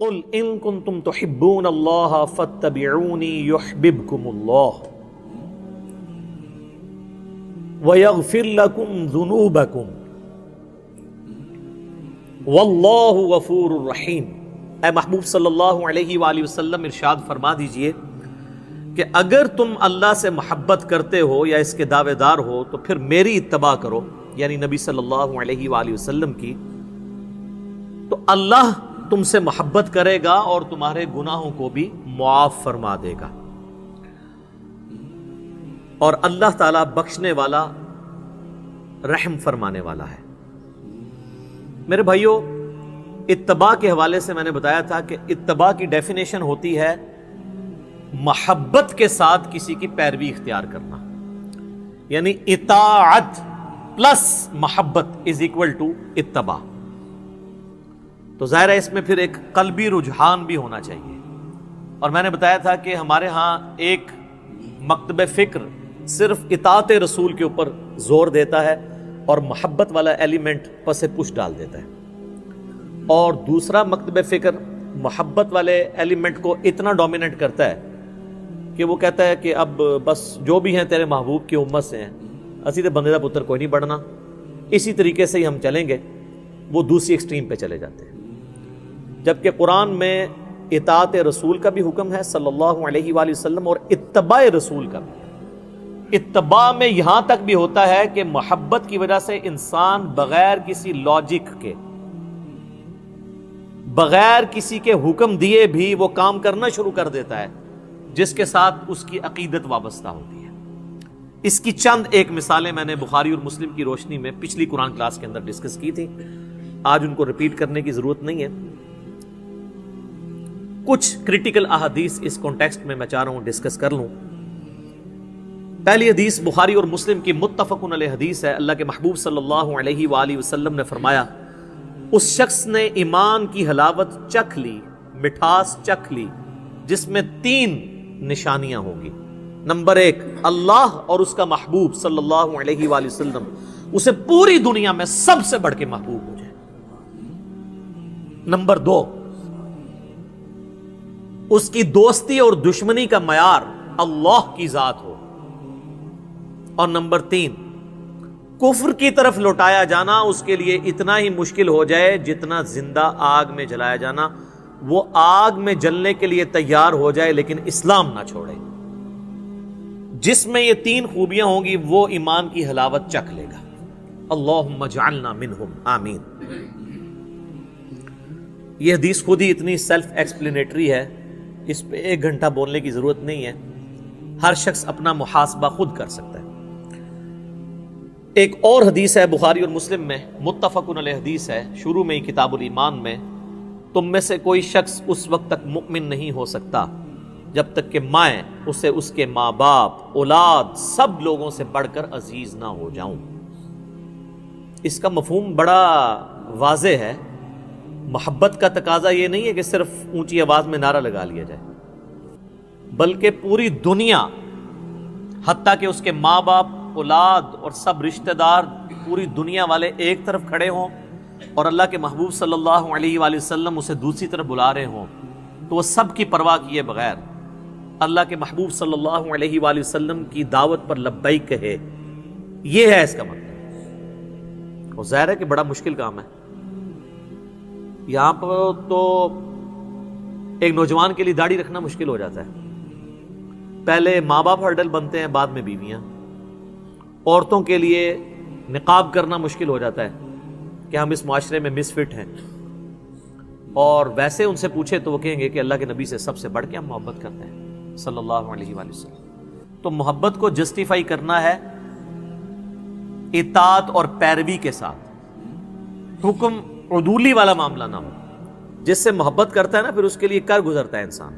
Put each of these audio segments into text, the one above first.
قل ان کنتم تحبون اللہ فاتبعونی یحببکم اللہ ویغفر لکم ذنوبکم واللہ غفور الرحیم۔ اے محبوب صلی اللہ علیہ وآلہ وسلم ارشاد فرما دیجئے کہ اگر تم اللہ سے محبت کرتے ہو یا اس کے دعوے دار ہو تو پھر میری اتباع کرو، یعنی نبی صلی اللہ علیہ وآلہ وسلم کی، تو اللہ تم سے محبت کرے گا اور تمہارے گناہوں کو بھی معاف فرما دے گا، اور اللہ تعالیٰ بخشنے والا رحم فرمانے والا ہے۔ میرے بھائیوں، اتباع کے حوالے سے میں نے بتایا تھا کہ اتباع کی ڈیفینیشن ہوتی ہے محبت کے ساتھ کسی کی پیروی اختیار کرنا، یعنی اطاعت پلس محبت از اکول ٹو اتباع۔ تو ظاہر ہے اس میں پھر ایک قلبی رجحان بھی ہونا چاہیے، اور میں نے بتایا تھا کہ ہمارے ہاں ایک مکتب فکر صرف اطاعت رسول کے اوپر زور دیتا ہے اور محبت والا ایلیمنٹ پس پش ڈال دیتا ہے، اور دوسرا مکتب فکر محبت والے ایلیمنٹ کو اتنا ڈومیننٹ کرتا ہے کہ وہ کہتا ہے کہ اب بس جو بھی ہیں تیرے محبوب کی امت سے ہیں، اسی تے بندے دا پتر کوئی نہیں بڑھنا، اسی طریقے سے ہی ہم چلیں گے۔ وہ دوسری ایکسٹریم پہ چلے جاتے ہیں، جبکہ قرآن میں اطاعت رسول کا بھی حکم ہے صلی اللہ علیہ وآلہ وسلم، اور اتباع رسول کا بھی۔ اتباع میں یہاں تک بھی ہوتا ہے کہ محبت کی وجہ سے انسان بغیر کسی لاجک کے، بغیر کسی کے حکم دیے بھی وہ کام کرنا شروع کر دیتا ہے جس کے ساتھ اس کی عقیدت وابستہ ہوتی ہے۔ اس کی چند ایک مثالیں میں نے بخاری اور مسلم کی روشنی میں پچھلی قرآن کلاس کے اندر ڈسکس کی تھی، آج ان کو ریپیٹ کرنے کی ضرورت نہیں ہے۔ کچھ کریٹیکل احادیث اس کانٹیکسٹ میں چاہ رہا ہوں ڈسکس کر لوں۔ پہلی حدیث بخاری اور مسلم کی متفق علیہ حدیث ہے۔ اللہ کے محبوب صلی اللہ علیہ وآلہ وسلم نے فرمایا، اس شخص نے ایمان کی حلاوت چکھ لی، مٹھاس چکھ لی، جس میں 3 نشانیاں ہوں گی۔ نمبر 1، اللہ اور اس کا محبوب صلی اللہ علیہ وآلہ وسلم اسے پوری دنیا میں سب سے بڑھ کے محبوب ہو جائے۔ نمبر 2، اس کی دوستی اور دشمنی کا معیار اللہ کی ذات ہو۔ اور نمبر 3، کفر کی طرف لوٹایا جانا اس کے لیے اتنا ہی مشکل ہو جائے جتنا زندہ آگ میں جلایا جانا، وہ آگ میں جلنے کے لیے تیار ہو جائے لیکن اسلام نہ چھوڑے۔ جس میں یہ 3 خوبیاں ہوں گی وہ ایمان کی حلاوت چکھ لے گا۔ اللہم اجعلنا منہم، آمین۔ یہ حدیث خود ہی اتنی سیلف ایکسپلینیٹری ہے، اس پہ 1 گھنٹہ بولنے کی ضرورت نہیں ہے، ہر شخص اپنا محاسبہ خود کر سکتا ہے۔ ایک اور حدیث ہے بخاری اور مسلم میں، متفق علیہ حدیث ہے، شروع میں ہی کتاب الایمان میں، تم میں سے کوئی شخص اس وقت تک مؤمن نہیں ہو سکتا جب تک کہ میں اسے اس کے ماں باپ، اولاد، سب لوگوں سے بڑھ کر عزیز نہ ہو جاؤں۔ اس کا مفہوم بڑا واضح ہے۔ محبت کا تقاضا یہ نہیں ہے کہ صرف اونچی آواز میں نعرہ لگا لیا جائے، بلکہ پوری دنیا، حتیٰ کہ اس کے ماں باپ، اولاد اور سب رشتہ دار، پوری دنیا والے ایک طرف کھڑے ہوں اور اللہ کے محبوب صلی اللہ علیہ وآلہ وسلم اسے دوسری طرف بلا رہے ہوں، تو وہ سب کی پرواہ کیے بغیر اللہ کے محبوب صلی اللہ علیہ وآلہ وسلم کی دعوت پر لبیک کہے، یہ ہے اس کا مطلب۔ اور ظاہر ہے کہ بڑا مشکل کام ہے۔ یہاں پر تو ایک نوجوان کے لیے داڑھی رکھنا مشکل ہو جاتا ہے، پہلے ماں باپ ہرڈل بنتے ہیں، بعد میں بیویاں۔ عورتوں کے لیے نقاب کرنا مشکل ہو جاتا ہے کہ ہم اس معاشرے میں مس فٹ ہیں، اور ویسے ان سے پوچھے تو وہ کہیں گے کہ اللہ کے نبی سے سب سے بڑھ کے ہم محبت کرتے ہیں صلی اللہ علیہ وآلہ وسلم۔ تو محبت کو جسٹیفائی کرنا ہے اطاعت اور پیروی کے ساتھ، حکم عدولی والا معاملہ نہ ہو۔ جس سے محبت کرتا ہے نا پھر اس کے لیے کر گزرتا ہے انسان۔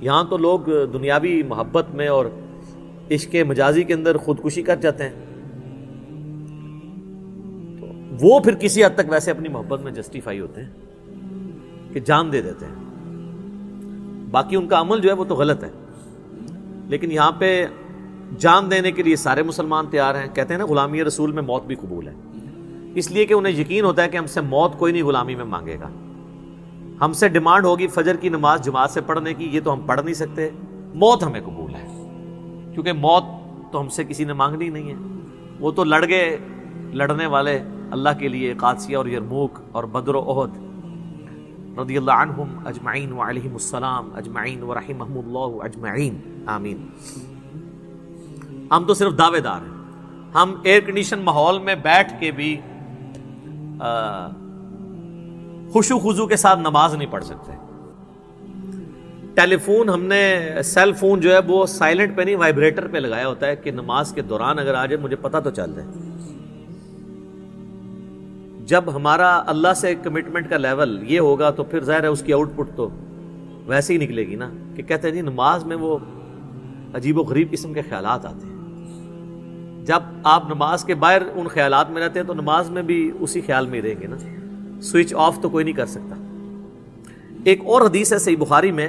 یہاں تو لوگ دنیاوی محبت میں اور عشق مجازی کے اندر خودکشی کر جاتے ہیں، تو وہ پھر کسی حد تک ویسے اپنی محبت میں جسٹیفائی ہوتے ہیں کہ جان دے دیتے ہیں، باقی ان کا عمل جو ہے وہ تو غلط ہے۔ لیکن یہاں پہ جان دینے کے لیے سارے مسلمان تیار ہیں۔ کہتے ہیں نا غلامی رسول میں موت بھی قبول ہے، اس لیے کہ انہیں یقین ہوتا ہے کہ ہم سے موت کوئی نہیں غلامی میں مانگے گا۔ ہم سے ڈیمانڈ ہوگی فجر کی نماز جماعت سے پڑھنے کی، یہ تو ہم پڑھ نہیں سکتے. موت ہمیں قبول ہے، کیونکہ موت تو ہم سے کسی نے مانگنی نہیں ہے. وہ تو لڑ گئے لڑنے والے اللہ کے لیے، قادسیہ اور یرموک اور بدر و احد، رضی اللہ عنہم اجمعین وعلیہم السلام اجمعین ورحمہم اللہ اجمعین آمین. ہم تو صرف دعوے دار ہیں. ہم ایئر کنڈیشن ماحول میں بیٹھ کے بھی خشوع خضوع کے ساتھ نماز نہیں پڑھ سکتے. ٹیلی فون ہم نے، سیل فون جو ہے وہ سائلنٹ پہ نہیں وائبریٹر پہ لگایا ہوتا ہے کہ نماز کے دوران اگر آ جائے مجھے پتہ تو چل جائے. جب ہمارا اللہ سے کمٹمنٹ کا لیول یہ ہوگا تو پھر ظاہر ہے اس کی آؤٹ پٹ تو ویسے ہی نکلے گی نا، کہ کہتے ہیں جی نماز میں وہ عجیب و غریب قسم کے خیالات آتے ہیں. جب آپ نماز کے باہر ان خیالات میں رہتے ہیں تو نماز میں بھی اسی خیال میں ہی رہیں گے نا. سوئچ آف تو کوئی نہیں کر سکتا. ایک اور حدیث ہے صحیح بخاری میں،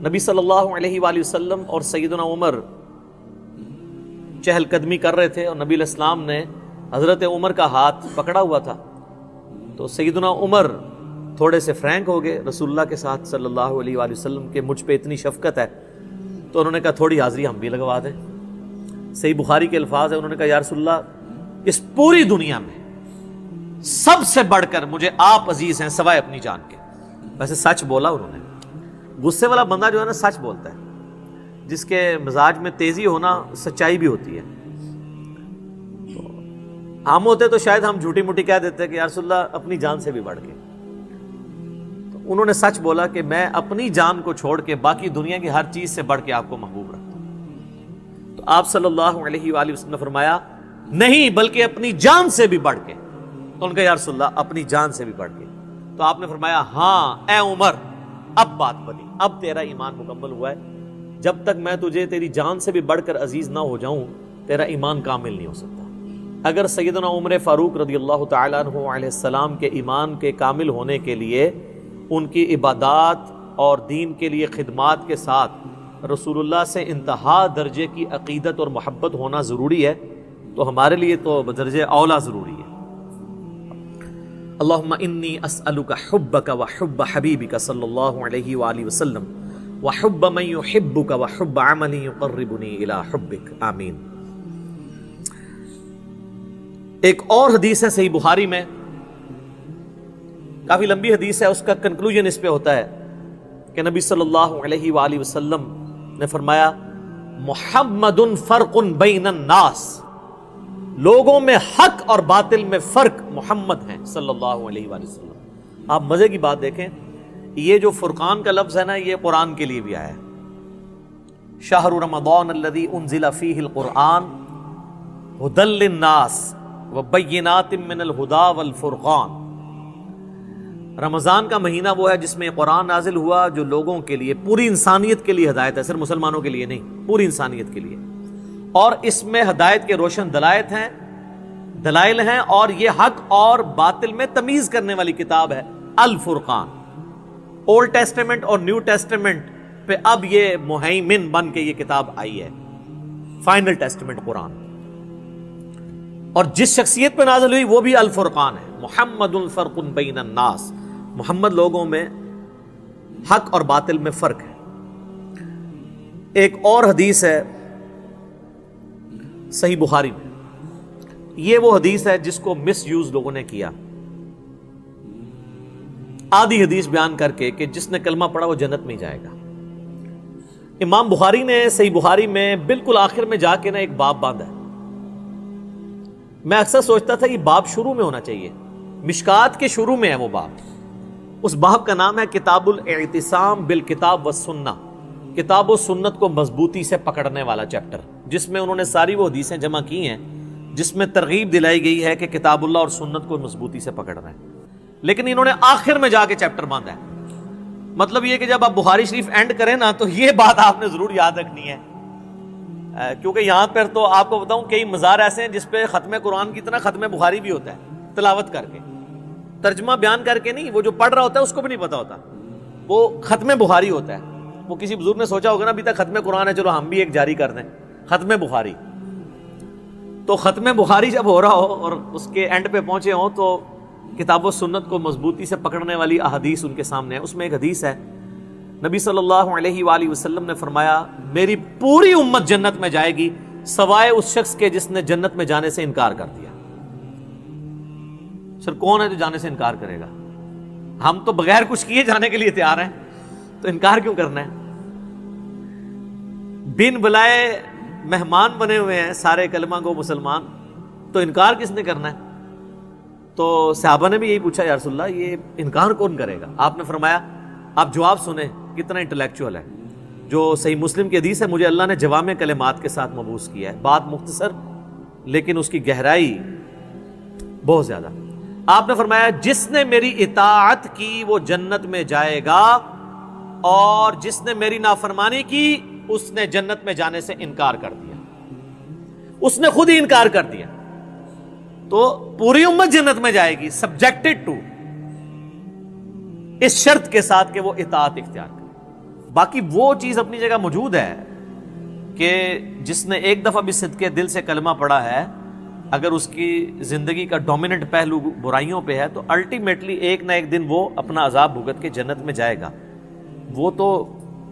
نبی صلی اللہ علیہ وآلہ وسلم اور سیدنا عمر چہل قدمی کر رہے تھے، اور نبی علیہ السلام نے حضرت عمر کا ہاتھ پکڑا ہوا تھا. تو سیدنا عمر تھوڑے سے فرینک ہو گئے رسول اللہ کے ساتھ صلی اللہ علیہ وآلہ وسلم کہ مجھ پہ اتنی شفقت ہے، تو انہوں نے کہا تھوڑی حاضری ہم بھی لگوا دیں. صحیح بخاری کے الفاظ ہیں، انہوں نے کہا یا رسول اللہ اس پوری دنیا میں سب سے بڑھ کر مجھے آپ عزیز ہیں سوائے اپنی جان کے. ویسے سچ بولا انہوں نے. غصے والا بندہ جو ہے نا سچ بولتا ہے، جس کے مزاج میں تیزی ہونا سچائی بھی ہوتی ہے. تو ہم ہوتے تو شاید ہم جھوٹی موٹی کہہ دیتے کہ یا رسول اللہ اپنی جان سے بھی بڑھ کے. تو انہوں نے سچ بولا کہ میں اپنی جان کو چھوڑ کے باقی دنیا کی ہر چیز سے بڑھ کے آپ کو محبوب رکھتا ہوں. تو آپ صلی اللہ علیہ وآلہ وسلم نے فرمایا نہیں بلکہ اپنی جان سے بھی بڑھ کے. تو ان کا یا رسول اللہ اپنی جان سے بھی بڑھ کے. تو آپ نے فرمایا ہاں اے عمر اب بات بنی، اب تیرا ایمان مکمل ہوا ہے. جب تک میں تجھے تیری جان سے بھی بڑھ کر عزیز نہ ہو جاؤں تیرا ایمان کامل نہیں ہو سکتا. اگر سیدنا عمر فاروق رضی اللہ تعالیٰ عنہ علیہ السلام کے ایمان کے کامل ہونے کے لیے ان کی عبادات اور دین کے لیے خدمات کے ساتھ رسول اللہ سے انتہا درجے کی عقیدت اور محبت ہونا ضروری ہے، تو ہمارے لیے تو بدرجہ اولا ضروری ہے. اللہم انی اسألک حبک وحب حبیبک صلی اللہ علیہ وآلہ وسلم وحب من یحبک وحب عمل یقربنی الی حبک آمین. ایک اور حدیث ہے صحیح بخاری میں، کافی لمبی حدیث ہے، اس کا کنکلوژن اس پہ ہوتا ہے کہ نبی صلی اللہ علیہ وآلہ وسلم نے فرمایا محمد فرق بین الناس، لوگوں میں حق اور باطل میں فرق محمد ہیں صلی اللہ علیہ وآلہ وسلم. آپ مزے کی بات دیکھیں، یہ جو فرقان کا لفظ ہے نا یہ قرآن کے لیے بھی آیا ہے. شہر رمضان الذی انزل فیہ القرآن ھدی للناس وبینات من الہدی والفرقان. رمضان کا مہینہ وہ ہے جس میں قرآن نازل ہوا جو لوگوں کے لیے، پوری انسانیت کے لیے ہدایت ہے، صرف مسلمانوں کے لیے نہیں، پوری انسانیت کے لیے. اور اس میں ہدایت کے روشن دلائل ہیں اور یہ حق اور باطل میں تمیز کرنے والی کتاب ہے الفرقان. اولڈ ٹیسٹمنٹ اور نیو ٹیسٹمنٹ پہ اب یہ مہیمن بن کے یہ کتاب آئی ہے، فائنل ٹیسٹمنٹ قرآن. اور جس شخصیت پہ نازل ہوئی وہ بھی الفرقان ہے. محمد فرق بین الناس، محمد لوگوں میں حق اور باطل میں فرق ہے. ایک اور حدیث ہے صحیح بخاری میں، یہ وہ حدیث ہے جس کو مس یوز لوگوں نے کیا، آدھی حدیث بیان کر کے کہ جس نے کلمہ پڑھا وہ جنت میں جائے گا. امام بخاری نے صحیح بخاری میں بالکل آخر میں جا کے نا ایک باب باندھا ہے. میں اکثر سوچتا تھا یہ باب شروع میں ہونا چاہیے، مشکات کے شروع میں ہے وہ باب. اس باب کا نام ہے کتاب الاعتصام بالکتاب والسنہ، کتاب و سنت کو مضبوطی سے پکڑنے والا چیپٹر، جس میں انہوں نے ساری وہ حدیثیں جمع کی ہیں جس میں ترغیب دلائی گئی ہے کہ کتاب اللہ اور سنت کو مضبوطی سے پکڑنا ہے. لیکن انہوں نے آخر میں جا کے چیپٹر باندھا ہے. مطلب یہ کہ جب آپ بخاری شریف اینڈ کریں نا تو یہ بات آپ نے ضرور یاد رکھنی ہے، کیونکہ یہاں پر تو آپ کو بتاؤں کئی مزار ایسے ہیں جس پہ ختم قرآن کی طرح ختم بخاری بھی ہوتا ہے، تلاوت کر کے، ترجمہ بیان کر کے نہیں. وہ جو پڑھ رہا ہوتا ہے اس کو بھی نہیں پتا ہوتا، وہ ختم بخاری ہوتا ہے. وہ کسی بزرگ نے سوچا ہوگا نا ابھی تک ختم قرآن ہے، چلو ہم بھی ایک جاری کر دیں ختم بخاری. تو ختم بخاری جب ہو رہا ہو اور اس کے اینڈ پہ پہنچے ہوں تو کتاب و سنت کو مضبوطی سے پکڑنے والی احادیث ان کے سامنے ہے. اس میں ایک حدیث ہے، نبی صلی اللہ علیہ وآلہ وسلم نے فرمایا میری پوری امت جنت میں جائے گی سوائے اس شخص کے جس نے جنت میں جانے سے انکار کر دیا. سر کون ہے جو جانے سے انکار کرے گا؟ ہم تو بغیر کچھ کیے جانے کے لیے تیار ہیں، تو انکار کیوں کرنا ہے؟ بن بلائے مہمان بنے ہوئے ہیں سارے کلمہ کو مسلمان، تو انکار کس نے کرنا ہے؟ تو صحابہ نے بھی یہی پوچھا یا رسول اللہ یہ انکار کون کرے گا؟ آپ نے فرمایا آپ جواب سنیں کتنا انٹلیکچوئل ہے. جو صحیح مسلم کی حدیث ہے، مجھے اللہ نے جوامع کلمات کے ساتھ مبعوث کیا ہے، بات مختصر لیکن اس کی گہرائی بہت زیادہ. آپ نے فرمایا جس نے میری اطاعت کی وہ جنت میں جائے گا، اور جس نے میری نافرمانی کی اس نے جنت میں جانے سے انکار کر دیا. اس نے خود ہی انکار کر دیا. تو پوری امت جنت میں جائے گی سبجیکٹڈ ٹو، اس شرط کے ساتھ کہ وہ اطاعت اختیار کرے. باقی وہ چیز اپنی جگہ موجود ہے کہ جس نے ایک دفعہ بھی صدقے دل سے کلمہ پڑھا ہے، اگر اس کی زندگی کا ڈومیننٹ پہلو برائیوں پہ ہے تو الٹیمیٹلی ایک نہ ایک دن وہ اپنا عذاب بھگت کے جنت میں جائے گا. وہ تو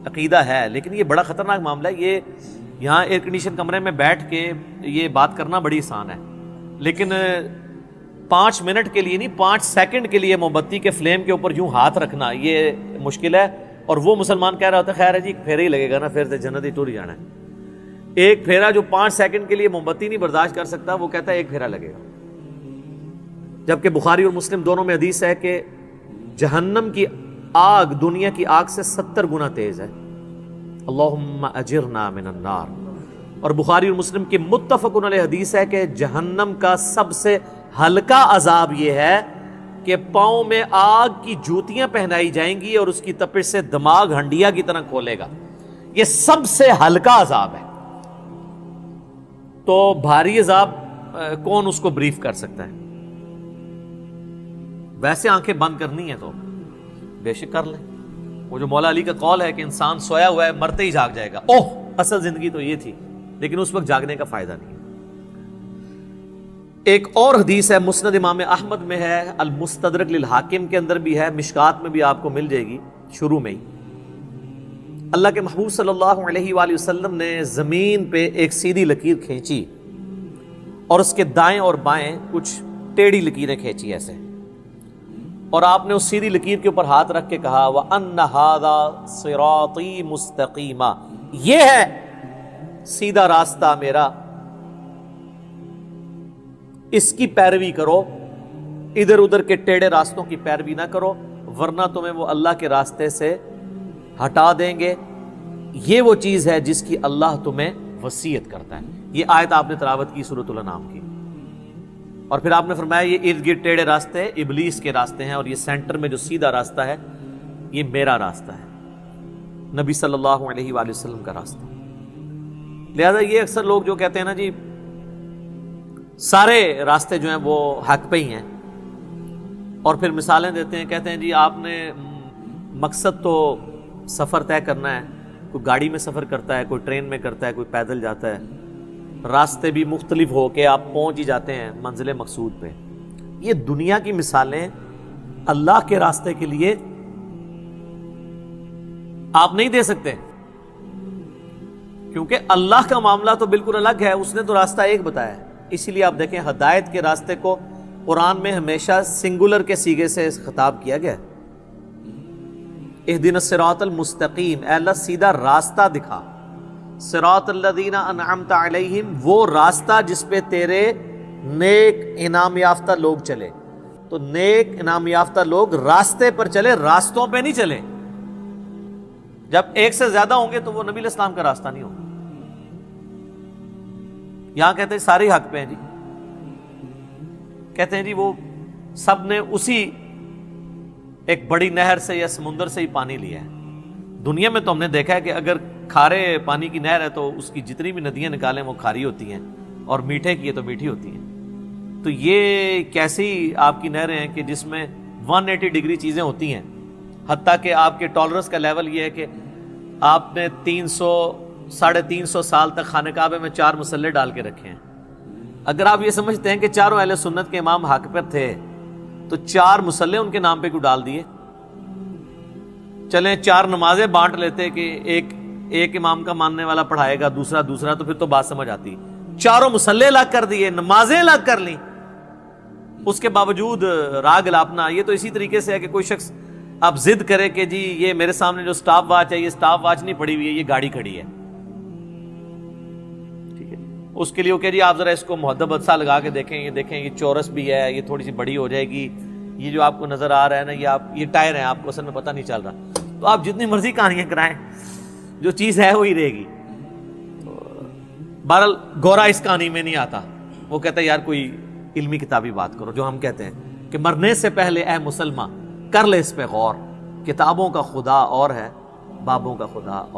عقیدہ ہے، لیکن یہ بڑا خطرناک معاملہ ہے. یہ یہاں ایئر کنڈیشن کمرے میں بیٹھ کے یہ بات کرنا بڑی آسان ہے، لیکن 5 منٹ کے لیے نہیں 5 سیکنڈ کے لیے موم بتی کے فلیم کے اوپر یوں ہاتھ رکھنا یہ مشکل ہے. اور وہ مسلمان کہہ رہا ہوتا ہے خیر ہے جی ایک پھیرا ہی لگے گا نا، پھر تو جنت ہی ٹور جانا ہے. ایک پھیرا جو 5 سیکنڈ کے لیے موم بتی نہیں برداشت کر سکتا وہ کہتا ہے ایک پھیرا لگے گا. جبکہ بخاری اور مسلم دونوں میں حدیث ہے کہ جہنم کی آگ دنیا کی آگ سے 70 گنا تیز ہے. اللہم اجرنا من النار. اور بخاری اور مسلم کی متفق علیہ حدیث ہے کہ جہنم کا سب سے ہلکا عذاب یہ ہے کہ پاؤں میں آگ کی جوتیاں پہنائی جائیں گی اور اس کی تپش سے دماغ ہنڈیا کی طرح کھولے گا. یہ سب سے ہلکا عذاب ہے. تو بھاری عذاب کون اس کو بریف کر سکتا ہے؟ ویسے آنکھیں بند کرنی ہے تو بے شک کر لیں. وہ جو مولا علی کا قول ہے کہ انسان سویا ہوا ہے مرتے ہی جاگ جائے گا، اوہ اصل زندگی تو یہ تھی، لیکن اس وقت جاگنے کا فائدہ نہیں. ایک اور حدیث ہے مسند امام احمد میں ہے، المستدرک للحاکم کے اندر بھی ہے، مشکات میں بھی آپ کو مل جائے گی شروع میں ہی. اللہ کے محبوب صلی اللہ علیہ وآلہ وسلم نے زمین پہ ایک سیدھی لکیر کھینچی اور اس کے دائیں اور بائیں کچھ ٹیڑھی لکیریں کھینچی ایسے، اور آپ نے اس سیدھی لکیر کے اوپر ہاتھ رکھ کے کہا وَأَنَّ هَذَا صِرَاطِي مُسْتَقِيمًا، یہ ہے سیدھا راستہ میرا، اس کی پیروی کرو، ادھر ادھر کے ٹیڑھے راستوں کی پیروی نہ کرو ورنہ تمہیں وہ اللہ کے راستے سے ہٹا دیں گے. یہ وہ چیز ہے جس کی اللہ تمہیں وصیت کرتا ہے. یہ آیت آپ نے تلاوت کی سورۃ الانعام کی، اور پھر آپ نے فرمایا یہ ارد گرد ٹیڑھے راستے ابلیس کے راستے ہیں اور یہ سینٹر میں جو سیدھا راستہ ہے یہ میرا راستہ ہے، نبی صلی اللہ علیہ وآلہ وسلم کا راستہ. لہذا یہ اکثر لوگ جو کہتے ہیں نا جی سارے راستے جو ہیں وہ حق پہ ہی ہیں، اور پھر مثالیں دیتے ہیں، کہتے ہیں جی آپ نے مقصد تو سفر طے کرنا ہے، کوئی گاڑی میں سفر کرتا ہے، کوئی ٹرین میں کرتا ہے، کوئی پیدل جاتا ہے، راستے بھی مختلف ہو کے آپ پہنچ ہی جاتے ہیں منزل مقصود پہ. یہ دنیا کی مثالیں اللہ کے راستے کے لیے آپ نہیں دے سکتے، کیونکہ اللہ کا معاملہ تو بالکل الگ ہے، اس نے تو راستہ ایک بتایا ہے. اسی لیے آپ دیکھیں ہدایت کے راستے کو قرآن میں ہمیشہ سنگولر کے صیغے سے خطاب کیا گیا ہے. اہدنا الصراط المستقیم، اے اللہ سیدھا راستہ دکھا. صراط الذین انعمت علیہم، وہ راستہ جس پہ تیرے نیک انعام یافتہ لوگ چلے. تو نیک انعام یافتہ لوگ راستے پر چلے، راستوں پہ نہیں چلے. جب ایک سے زیادہ ہوں گے تو وہ نبی علیہ السلام کا راستہ نہیں ہوگا. یہاں کہتے ہیں سارے حق پہ ہیں جی، کہتے ہیں جی وہ سب نے اسی ایک بڑی نہر سے یا سمندر سے ہی پانی لیا ہے. دنیا میں تو ہم نے دیکھا ہے کہ اگر کھارے پانی کی نہر ہے تو اس کی جتنی بھی ندیاں نکالیں وہ کھاری ہوتی ہیں، اور میٹھے کی ہے تو میٹھی ہوتی ہیں. تو یہ کیسی آپ کی نہریں ہیں کہ جس میں 180 ڈگری چیزیں ہوتی ہیں، حتیٰ کہ آپ کے ٹالرنس کا لیول یہ ہے کہ آپ نے 300-350 سال تک خانہ کعبے میں 4 مسلے ڈال کے رکھے ہیں. اگر آپ یہ سمجھتے ہیں کہ چاروں اہل سنت کے امام حق پر تھے تو 4 مسلح ان کے نام پہ کیوں ڈال دیے؟ چلیں 4 نمازیں بانٹ لیتے کہ ایک امام کا ماننے والا پڑھائے گا، دوسرا، تو پھر تو بات سمجھ آتی۔ 4 مسلح الگ کر دیے، نمازیں الگ کر لیں، اس کے باوجود راگ الاپنا۔ یہ تو اسی طریقے سے ہے کہ کوئی شخص اب ضد کرے کہ جی یہ میرے سامنے جو سٹاپ واچ ہے، یہ سٹاپ واچ نہیں پڑی ہوئی ہے، یہ گاڑی کھڑی ہے، ٹھیک ہے، اس کے لیے وہ کہ جی آپ ذرا اس کو مہذب حادثہ لگا کے دیکھیں، یہ چورس بھی ہے، یہ تھوڑی سی بڑی ہو جائے گی، یہ جو آپ کو نظر آ رہا ہے نا، یہ ٹائر ہیں، آپ کو اصل میں پتہ نہیں چل رہا۔ تو آپ جتنی مرضی کہانیاں کرائیں، جو چیز ہے وہی رہے گی۔ بہرحال گورا اس کہانی میں نہیں آتا، وہ کہتا ہے یار کوئی علمی کتابی بات کرو، جو ہم کہتے ہیں کہ مرنے سے پہلے اے مسلمان کر لے اس پہ غور، کتابوں کا خدا اور ہے، بابوں کا خدا اور